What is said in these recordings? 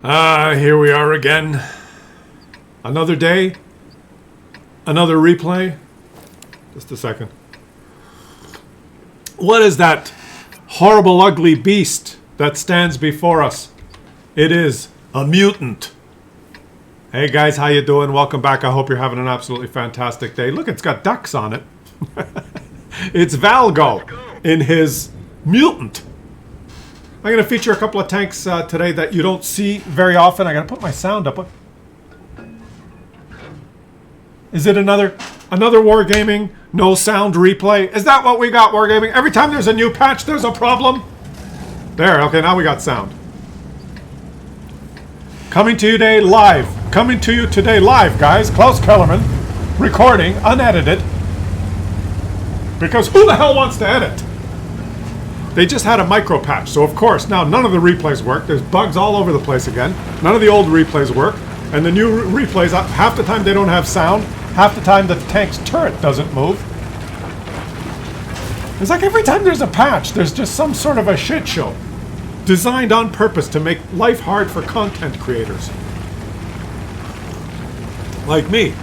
Here we are again. Another day. Another replay. Just a second. What is that horrible, ugly beast that stands before us? It is a mutant. Hey guys, how you doing? Welcome back. I hope you're having an absolutely fantastic day. Look, it's got ducks on it. It's Valgo in his mutant. I'm going to feature a couple of tanks today that you don't see very often. I'm going to put my sound up. Is it another Wargaming no sound replay? Is that what we got, Wargaming? Every time there's a new patch, there's a problem? There, okay, now we got sound. Coming to you today live. Coming to you today live, guys. Klaus Kellerman, recording, unedited. Because who the hell wants to edit? They just had a micro patch, so of course, now none of the replays work. There's bugs all over the place again. None of the old replays work. And the new replays, half the time they don't have sound. Half the time the tank's turret doesn't move. It's like every time there's a patch, there's just some sort of a shit show. Designed on purpose to make life hard for content creators. Like me.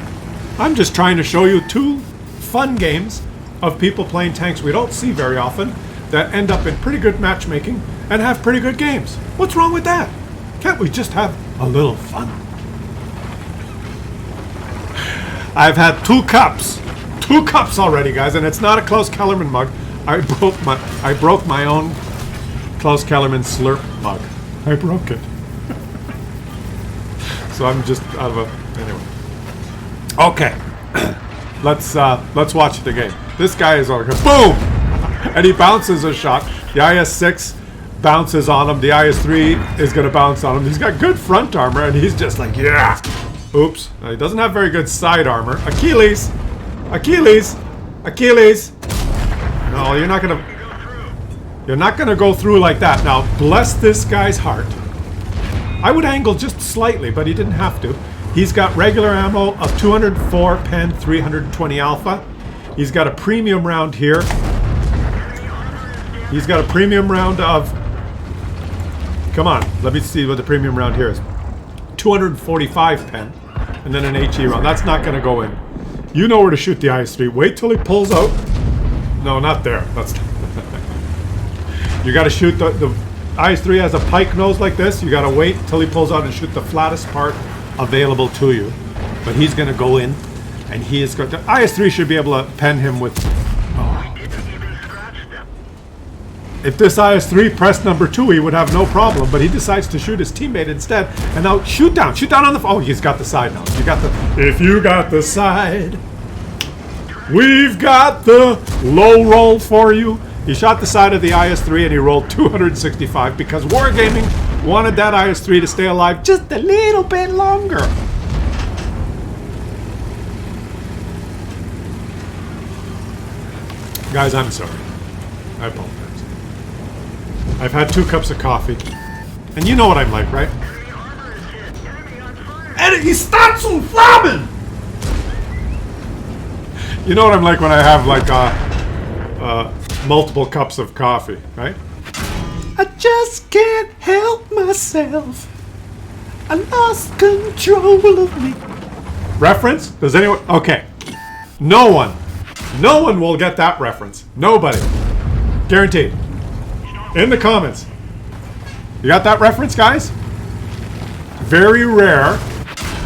I'm just trying to show you two fun games of people playing tanks we don't see very often that end up in pretty good matchmaking and have pretty good games. What's wrong with that? Can't we just have a little fun? I've had two cups already, guys, and it's not a Klaus Kellerman mug. I broke my own Klaus Kellerman slurp mug. I broke it. So I'm just out of a anyway. Okay. Let's watch the game. This guy is like a boom! And he bounces a shot. The IS-6 bounces on him. The IS-3 is going to bounce on him. He's got good front armor, and he's just like, yeah! Oops. He doesn't have very good side armor. Achilles! Achilles! Achilles! No, you're not going to go through like that. Now, bless this guy's heart. I would angle just slightly, but he didn't have to. He's got regular ammo of 204 Pen 320 Alpha. He's got a premium round here. He's got a premium round of... Come on, let me see what the premium round here is. 245 Pen. And then an HE round. That's not going to go in. You know where to shoot the IS-3. Wait till he pulls out. No, not there. That's... You got to shoot the IS-3 has a pike nose like this. You got to wait till he pulls out and shoot the flattest part available to you. But he's going to go in. And he is going to... IS-3 should be able to pen him with... If this IS-3 pressed number 2, he would have no problem, but he decides to shoot his teammate instead. And now shoot down on the... Oh, he's got the side now. You got the... If you got the side, we've got the low roll for you. He shot the side of the IS-3 and he rolled 265 because Wargaming wanted that IS-3 to stay alive just a little bit longer. Guys, I'm sorry. I apologize. I've had 2 cups of coffee. And you know what I'm like, right? And he starts on flaming! You know what I'm like when I have like multiple cups of coffee, right? I just can't help myself. I lost control of me. Reference? Does anyone? Okay. No one will get that reference. Nobody. Guaranteed. In the comments. You got that reference, guys? Very rare.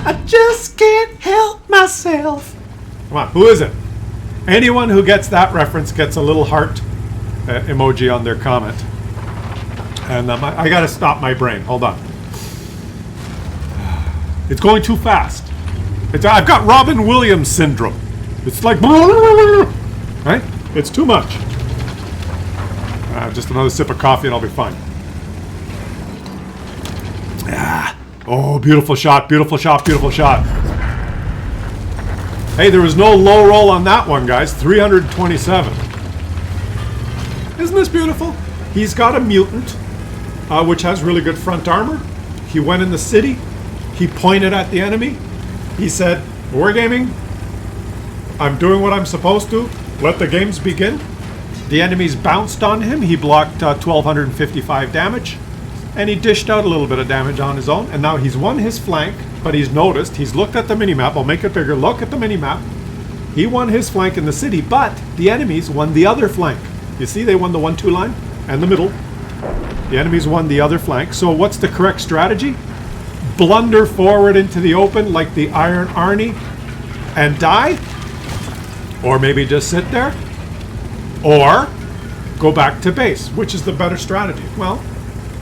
I just can't help myself. Come on, who is it? Anyone who gets that reference gets a little heart emoji on their comment. And I gotta stop my brain. Hold on. It's going too fast. I've got Robin Williams syndrome. It's like... Right? It's too much. Just another sip of coffee and I'll be fine. Oh, beautiful shot, beautiful shot, beautiful shot. Hey, there was no low roll on that one, guys. 327. Isn't this beautiful? He's got a mutant, which has really good front armor. He went in the city. He pointed at the enemy. He said, Wargaming, I'm doing what I'm supposed to. Let the games begin. The enemies bounced on him. He blocked 1,255 damage. And he dished out a little bit of damage on his own. And now he's won his flank, but he's noticed. He's looked at the minimap. I'll make it bigger. Look at the minimap. He won his flank in the city, but the enemies won the other flank. You see, they won the 1-2 line and the middle. The enemies won the other flank. So what's the correct strategy? Blunder forward into the open like the Iron Arnie and die? Or maybe just sit there? Or go back to base. Which is the better strategy? Well,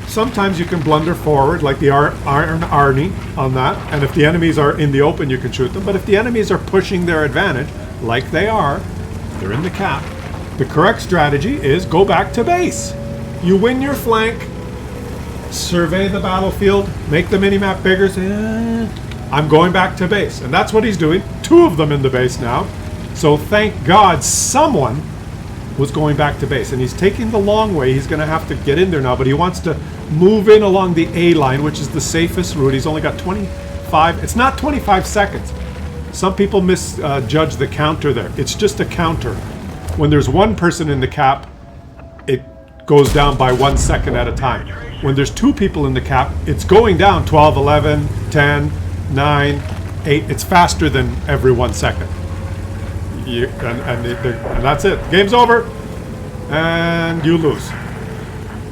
sometimes you can blunder forward like the Iron Arnie on that, and if the enemies are in the open, you can shoot them. But if the enemies are pushing their advantage, like they are, they're in the cap, the correct strategy is go back to base. You win your flank, survey the battlefield, make the minimap bigger, say, I'm going back to base. And that's what he's doing. 2 of them in the base now. So thank God someone was going back to base. And he's taking the long way. He's going to have to get in there now, but he wants to move in along the A line, which is the safest route. He's only got 25. It's not 25 seconds. Some people misjudge the counter there. It's just a counter. When there's one person in the cap, it goes down by 1 second at a time. When there's 2 people in the cap, it's going down 12, 11, 10, 9, 8. It's faster than every 1 second. And that's it. Game's over. And you lose.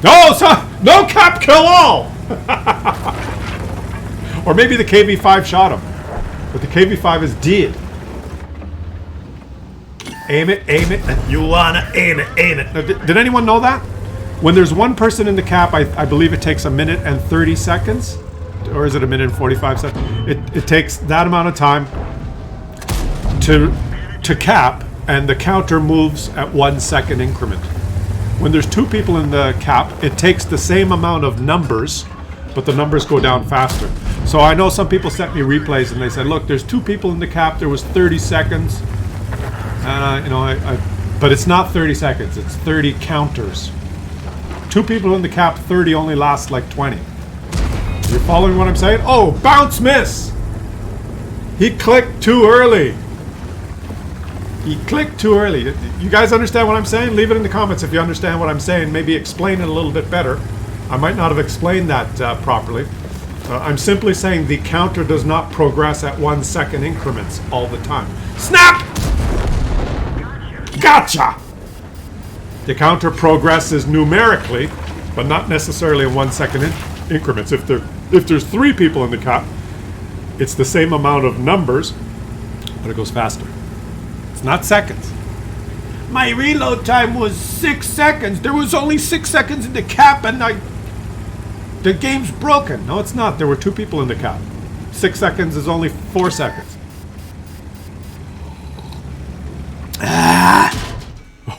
No cap kill all! Or maybe the KV-5 shot him. But the KV-5 is dead. Aim it, aim it. You wanna aim it, aim it. Now, did anyone know that? When there's one person in the cap, I believe it takes 1 minute and 30 seconds. Or is it 1 minute and 45 seconds? It takes that amount of time to cap, and the counter moves at 1 second increment. When there's 2 people in the cap, it takes the same amount of numbers, but the numbers go down faster. So I know some people sent me replays and they said, look, there's 2 people in the cap, there was 30 seconds. But it's not 30 seconds, it's 30 counters. 2 people in the cap, 30 only lasts like 20. You're following what I'm saying? Oh, bounce miss! He clicked too early. He clicked too early. You guys understand what I'm saying? Leave it in the comments if you understand what I'm saying. Maybe explain it a little bit better. I might not have explained that properly. I'm simply saying the counter does not progress at 1 second increments all the time. Snap! Gotcha! The counter progresses numerically, but not necessarily in 1 second increments. If there's 3 people in the cap, it's the same amount of numbers, but it goes faster. It's not seconds. My reload time was 6 seconds. There was only 6 seconds in the cap, and the game's broken. No, it's not. There were 2 people in the cap. 6 seconds is only 4 seconds.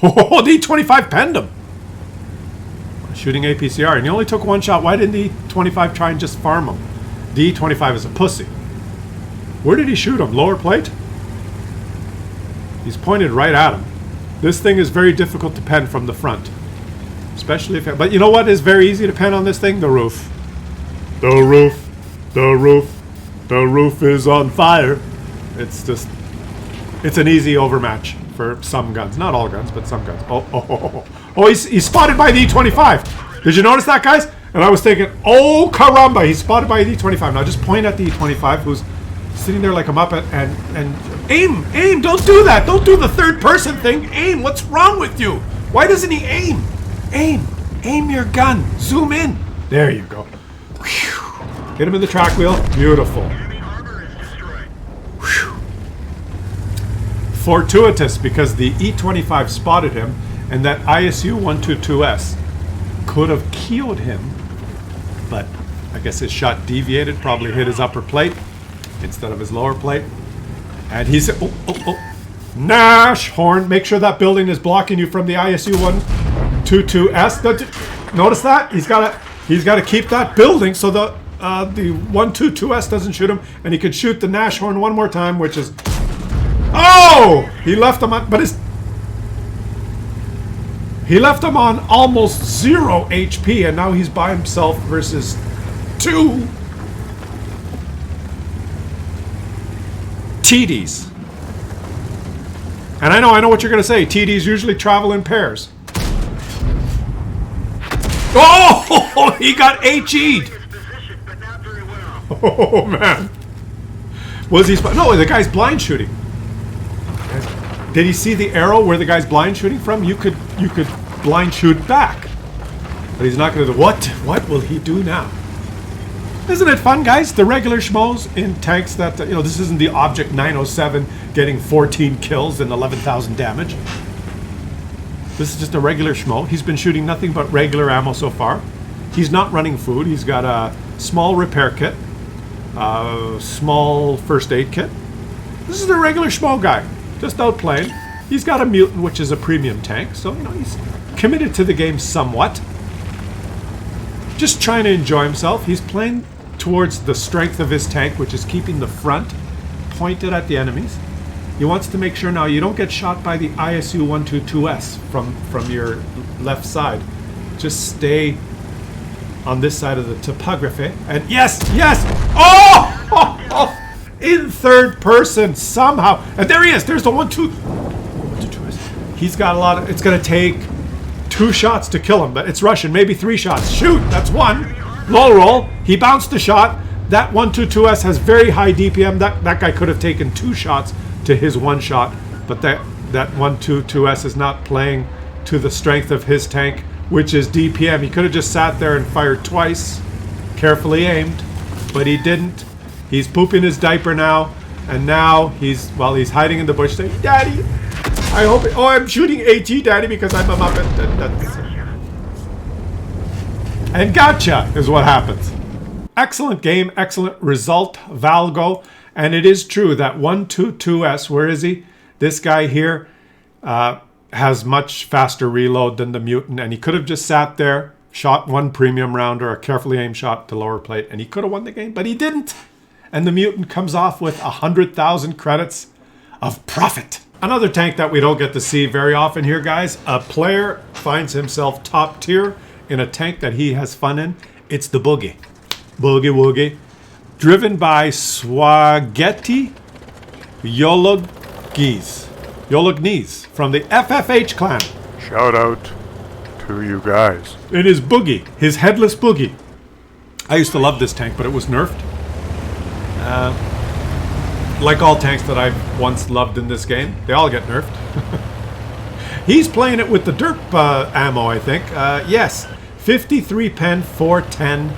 Oh, the E25 penned him. Shooting APCR, and he only took 1 shot. Why didn't the E25 try and just farm him? The E25 is a pussy. Where did he shoot him? Lower plate? He's pointed right at him. This thing is very difficult to pen from the front. Especially if... But you know what is very easy to pen on this thing? The roof. The roof. The roof. The roof is on fire. It's just... It's an easy overmatch for some guns. Not all guns, but some guns. Oh, he's spotted by the E25. Did you notice that, guys? And I was thinking, oh, caramba, he's spotted by the E25. Now just point at the E25 who's sitting there like a muppet and aim, don't do that. Don't do the third person thing. Aim, what's wrong with you? Why doesn't he aim? Aim your gun. Zoom in. There you go. Whew. Hit him in the track wheel. Beautiful. Whew. Fortuitous, because the E25 spotted him, and that ISU 122S could have killed him, but I guess his shot deviated, probably hit his upper plate instead of his lower plate. And he's... Oh. Nash horn. Make sure that building is blocking you from the ISU 122S. Notice that? He's got to keep that building so the 122S doesn't shoot him, and he could shoot the Nash horn one more time, which is... Oh! He left him on... But he left him on almost 0 HP, and now he's by himself versus 2 TDs. And I know what you're going to say. TDs usually travel in pairs. Oh! Oh, he got HE'd. Oh, man. Was he... No, the guy's blind shooting. Did he see the arrow where the guy's blind shooting from? You could blind shoot back. But he's not going to do... What will he do now? Isn't it fun, guys? The regular schmoes in tanks that... this isn't the Object 907 getting 14 kills and 11,000 damage. This is just a regular schmo. He's been shooting nothing but regular ammo so far. He's not running food. He's got a small repair kit. Small first aid kit. This is a regular schmo guy. Just outplaying. He's got a mutant, which is a premium tank. So, he's committed to the game somewhat. Just trying to enjoy himself. He's playing towards the strength of his tank, which is keeping the front pointed at the enemies. He wants to make sure now you don't get shot by the ISU 122S from your left side. Just stay on this side of the topography. And yes! Oh! In third person somehow. And there he is. There's the 122S. He's got a lot of... It's going to take 2 shots to kill him, but it's Russian. Maybe 3 shots. Shoot! That's 1. Low roll. He bounced the shot. That 122S has very high DPM. That guy could have taken 2 shots to his 1 shot, but that 122S is not playing to the strength of his tank, which is DPM. He could have just sat there and fired twice, carefully aimed, but he didn't. He's pooping his diaper now, and now he's hiding in the bush saying, "Daddy, I hope I'm shooting AT, Daddy, because I'm a Muppet." And gotcha is what happens. Excellent game, excellent result, Valgo. And it is true that 122S, where is he? This guy here has much faster reload than the mutant, and he could have just sat there, shot 1 premium round or a carefully aimed shot to lower plate, and he could have won the game, but he didn't. And the mutant comes off with 100,000 credits of profit. Another tank that we don't get to see very often here, guys. A player finds himself top tier in a tank that he has fun in. It's the Boogie. Boogie Woogie. Driven by Swageti Yolognese from the FFH clan. Shout out to you guys. It is Boogie, his headless Boogie. I used to love this tank, but it was nerfed. Like all tanks that I've once loved in this game, they all get nerfed. He's playing it with the derp ammo, I think. Yes, 53 pen 410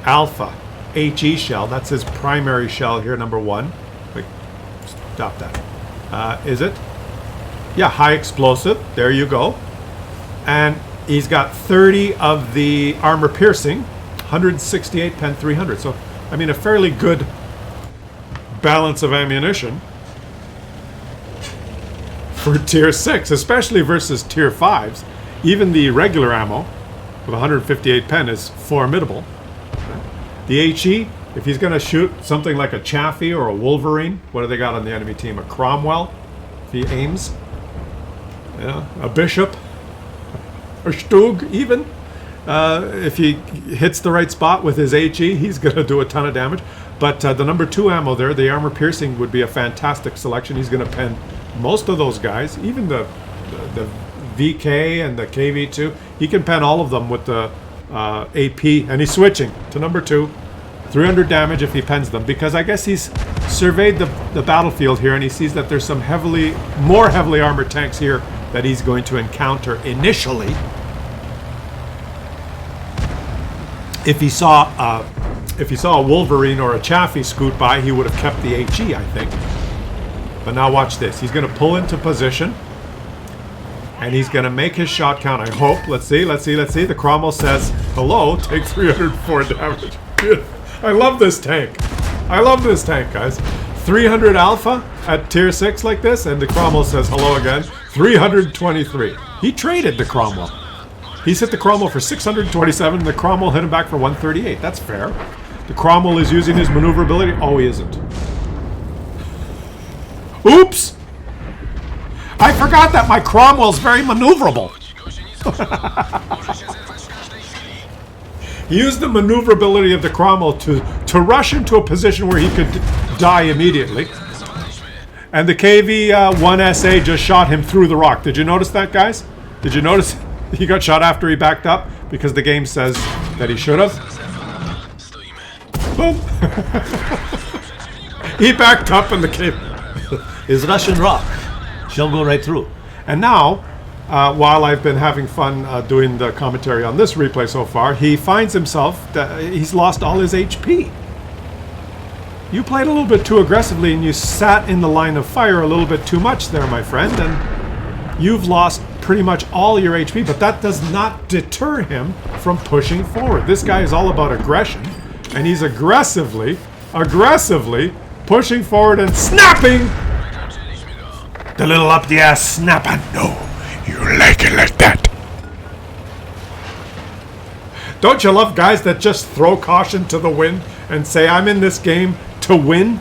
alpha. HE shell. That's his primary shell here, number 1. Wait, stop that. Is it? Yeah, high explosive. There you go. And he's got 30 of the armor piercing, 168 pen 300. So, I mean, a fairly good balance of ammunition for tier 6, especially versus tier 5s. Even the regular ammo with 158 pen is formidable. The HE, if he's going to shoot something like a Chaffee or a Wolverine, what do they got on the enemy team? A Cromwell, if he aims. Yeah, a Bishop, or Stug even. If he hits the right spot with his HE, he's going to do a ton of damage. But the number 2 ammo there, the armor piercing, would be a fantastic selection. He's going to pen most of those guys, even the VK and the KV2. He can pen all of them with the AP, and he's switching to number 2. 300 damage if he pens them, because I guess he's surveyed the battlefield here and he sees that there's some more heavily armored tanks here that he's going to encounter initially. If he saw a Wolverine or a Chaffee scoot by, he would have kept the HE, I think. But now watch this. He's going to pull into position. And he's going to make his shot count, I hope. Let's see. The Cromwell says, hello, take 304 damage. I love this tank. Guys. 300 alpha at tier 6 like this, and the Cromwell says hello again. 323. He traded the Cromwell. He's hit the Cromwell for 627, and the Cromwell hit him back for 138. That's fair. The Cromwell is using his maneuverability. Oh, he isn't. Oops! I forgot that my Cromwell's very maneuverable. He used the maneuverability of the Cromwell to rush into a position where he could die immediately. And the KV-1SA just shot him through the rock. Did you notice that, guys? Did you notice he got shot after he backed up? Because the game says that he should have. Boom! He backed up in the cave. Is Russian rock. She'll go right through. And now, while I've been having fun doing the commentary on this replay so far, he finds himself that he's lost all his HP. You played a little bit too aggressively and you sat in the line of fire a little bit too much there, my friend, and you've lost pretty much all your HP, but that does not deter him from pushing forward. This guy is all about aggression, and he's aggressively pushing forward and snapping the little up the ass snap. I know you like it like that. Don't you love guys that just throw caution to the wind and say, I'm in this game to win?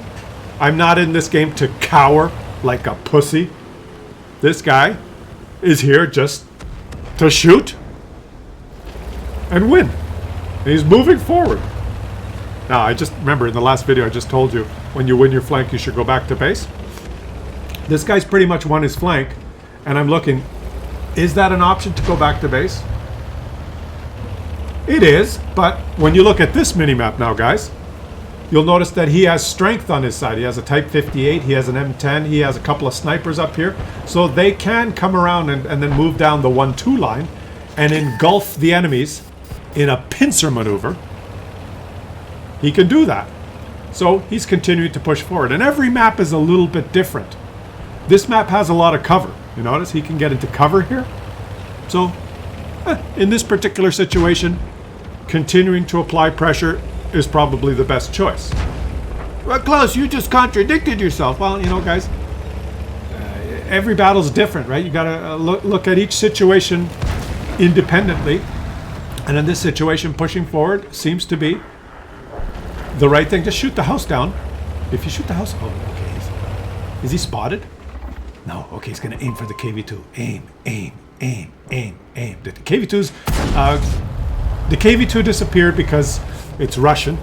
I'm not in this game to cower like a pussy. This guy is here just to shoot and win. And he's moving forward. Now, I just remember in the last video I just told you, when you win your flank, you should go back to base. This guy's pretty much won his flank, and I'm looking, is that an option to go back to base? It is, but when you look at this mini-map now, guys, you'll notice that he has strength on his side. He has a Type 58, he has an M10, he has a couple of snipers up here, so they can come around and then move down the 1-2 line and engulf the enemies in a pincer maneuver. He can do that. So he's continuing to push forward, and every map is a little bit different. This map has a lot of cover. You notice he can get into cover here. So in this particular situation, continuing to apply pressure is probably the best choice. Well, Claus, you just contradicted yourself. Well, you know, guys, every battle's different, right? You gotta look at each situation independently. And in this situation, pushing forward seems to be the right thing. Just shoot the house down. If you shoot the house, oh, okay. Is he spotted? No. Okay, he's gonna aim for the KV2. Aim, aim, aim, aim, aim. The KV2 disappeared because it's Russian.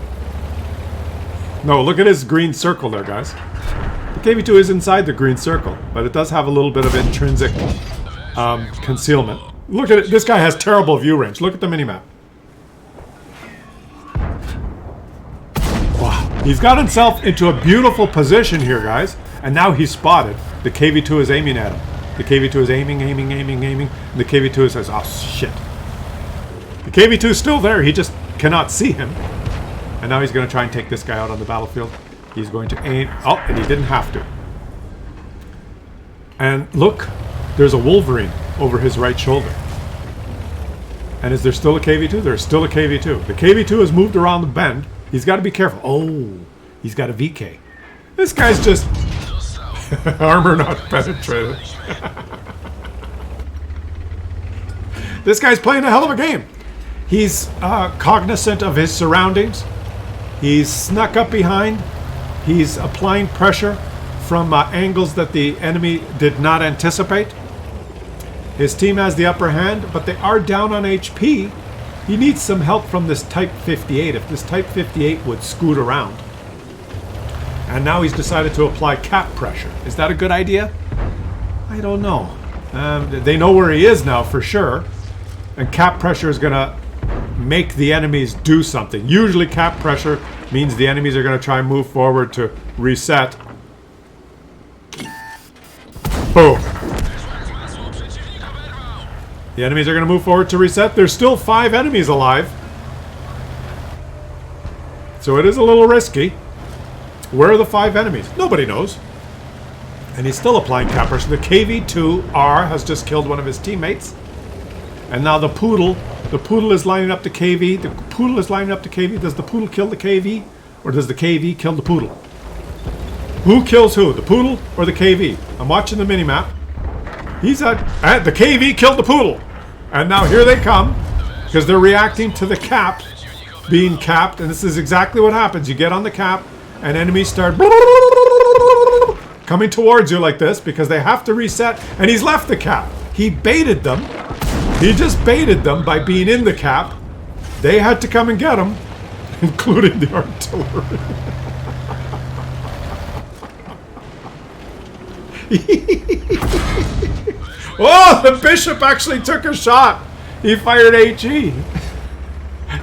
No, look at his green circle there, guys. The KV2 is inside the green circle, but it does have a little bit of intrinsic concealment. Look at it. This guy has terrible view range. Look at the minimap. Wow. He's got himself into a beautiful position here, guys. And now he's spotted. The KV2 is aiming at him. The KV2 is aiming. And the KV2 says, oh, shit. The KV2 is still there. He just cannot see him. And now he's going to try and take this guy out on the battlefield. He's going to aim. Oh, and he didn't have to. And look, there's a Wolverine over his right shoulder. And is there still a KV2? There's still a KV2. The KV2 has moved around the bend. He's got to be careful. Oh, he's got a VK. This guy's just armor not penetrated. This guy's playing a hell of a game. He's cognizant of his surroundings. He's snuck up behind. He's applying pressure from angles that the enemy did not anticipate. His team has the upper hand, but they are down on HP. He needs some help from this Type 58. If this Type 58 would scoot around. And now he's decided to apply cap pressure. Is that a good idea? I don't know. They know where he is now for sure. And cap pressure is going to make the enemies do something. Usually cap pressure means the enemies are going to try and move forward to reset. Boom. The enemies are going to move forward to reset. There's still 5 enemies alive. So it is a little risky. Where are the 5 enemies? Nobody knows. And he's still applying cap pressure. The KV2R has just killed one of his teammates. And now the Poodle is lining up to KV. The Poodle is lining up to KV. Does the Poodle kill the KV? Or does the KV kill the Poodle? Who kills who? The Poodle or the KV? I'm watching the minimap. The KV killed the Poodle. And now here they come. Because they're reacting to the cap being capped. And this is exactly what happens. You get on the cap and enemies start coming towards you like this because they have to reset. And he's left the cap. He baited them. He just baited them by being in the cap. They had to come and get him, including the artillery. Oh, the bishop actually took a shot. He fired HE.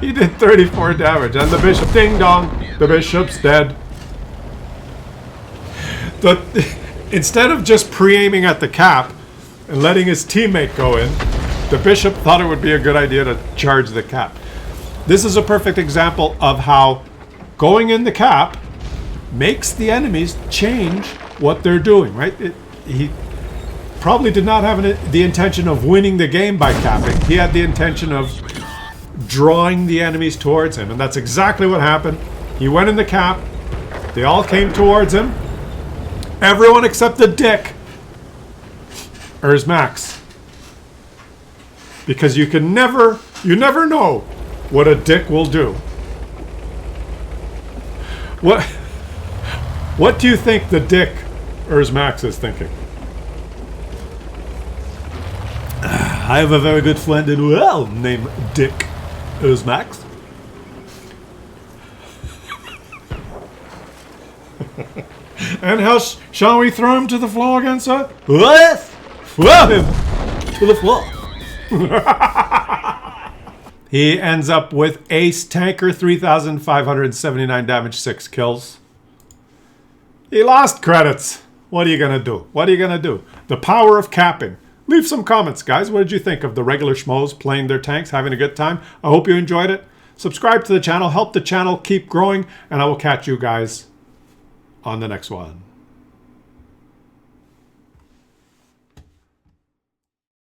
He did 34 damage, and the bishop, ding dong, the bishop's dead. Instead of just pre-aiming at the cap and letting his teammate go in, the bishop thought it would be a good idea to charge the cap. This is a perfect example of how going in the cap makes the enemies change what they're doing, right? He probably did not have the intention of winning the game by capping. He had the intention of drawing the enemies towards him, and that's exactly what happened. He went in the cap. They all came towards him. Everyone except the dick, or his max. Because you never know what a dick will do. What do you think the dick or his max is thinking? I have a very good friend in well named Dick Max. And how shall we throw him to the floor again, sir? What? Throw him to the floor. He ends up with Ace Tanker, 3,579 damage, 6 kills. He lost credits. What are you going to do? What are you going to do? The power of capping. Leave some comments, guys. What did you think of the regular schmoes playing their tanks, having a good time? I hope you enjoyed it. Subscribe to the channel. Help the channel keep growing. And I will catch you guys on the next one.